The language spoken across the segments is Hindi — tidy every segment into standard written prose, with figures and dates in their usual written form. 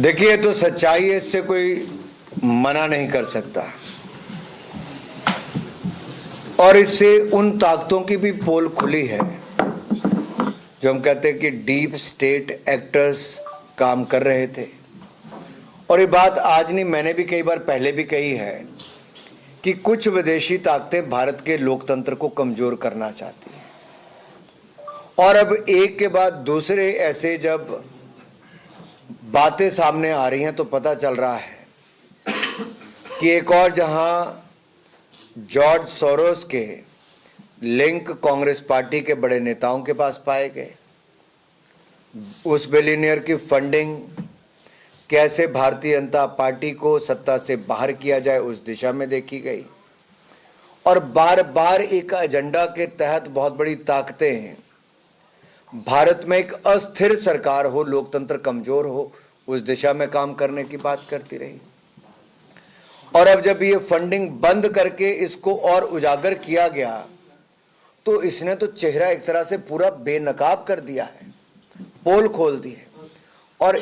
देखिए, तो सच्चाई है, इससे कोई मना नहीं कर सकता और इससे उन ताकतों की भी पोल खुली है जो हम कहते हैं कि डीप स्टेट एक्टर्स काम कर रहे थे। और ये बात आज नहीं, मैंने भी कई बार पहले भी कही है कि कुछ विदेशी ताकतें भारत के लोकतंत्र को कमजोर करना चाहती हैं और अब एक के बाद दूसरे ऐसे जब बातें सामने आ रही हैं तो पता चल रहा है कि एक और जहां जॉर्ज सोरोस के लिंक कांग्रेस पार्टी के बड़े नेताओं के पास पाए गए, उस बिलियनियर की फंडिंग कैसे भारतीय जनता पार्टी को सत्ता से बाहर किया जाए उस दिशा में देखी गई और बार बार एक एजेंडा के तहत बहुत बड़ी ताकतें भारत में एक अस्थिर सरकार हो, लोकतंत्र कमजोर हो, उस दिशा में काम करने की बात करती रही। और अब जब ये फंडिंग बंद करके इसको और उजागर किया गया तो इसने तो चेहरा एक तरह से पूरा बेनकाब कर दिया है, पोल खोल दी है। और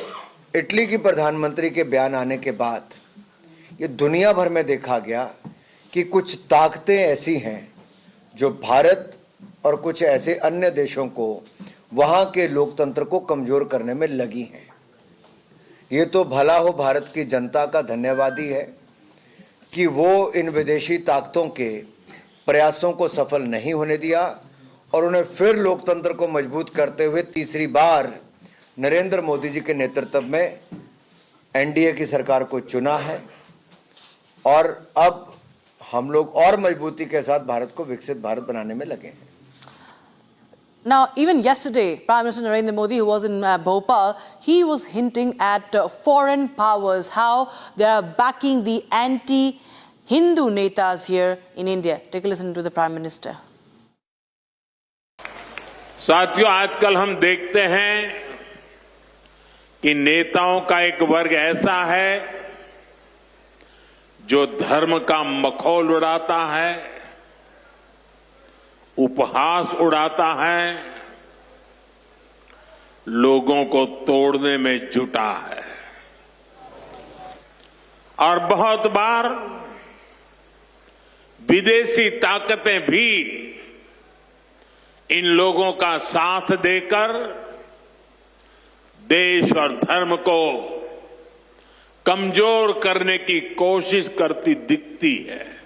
इटली की प्रधानमंत्री के बयान आने के बाद ये दुनिया भर में देखा गया कि कुछ ताकतें ऐसी हैं जो भारत और कुछ ऐसे अन्य देशों को, वहां के लोकतंत्र को कमजोर करने में लगी हैं। ये तो भला हो भारत की जनता का धन्यवादी है कि वो इन विदेशी ताकतों के प्रयासों को सफल नहीं होने दिया और उन्हें फिर लोकतंत्र को मजबूत करते हुए तीसरी बार नरेंद्र मोदी जी के नेतृत्व में एनडीए की सरकार को चुना है और अब हम लोग और मजबूती के साथ भारत को विकसित भारत बनाने में लगे हैं। Now, even yesterday, Prime Minister Narendra Modi, who was in Bhopal, he was hinting at foreign powers, how they are backing the anti-Hindu netas here in India. Take a listen to the Prime Minister. साथियों, आजकल हम देखते हैं कि नेताओं का एक वर्ग ऐसा है जो धर्म का मखौल उड़ाता है, उपहास उड़ाता है, लोगों को तोड़ने में जुटा है और बहुत बार विदेशी ताकतें भी इन लोगों का साथ देकर देश और धर्म को कमजोर करने की कोशिश करती दिखती है।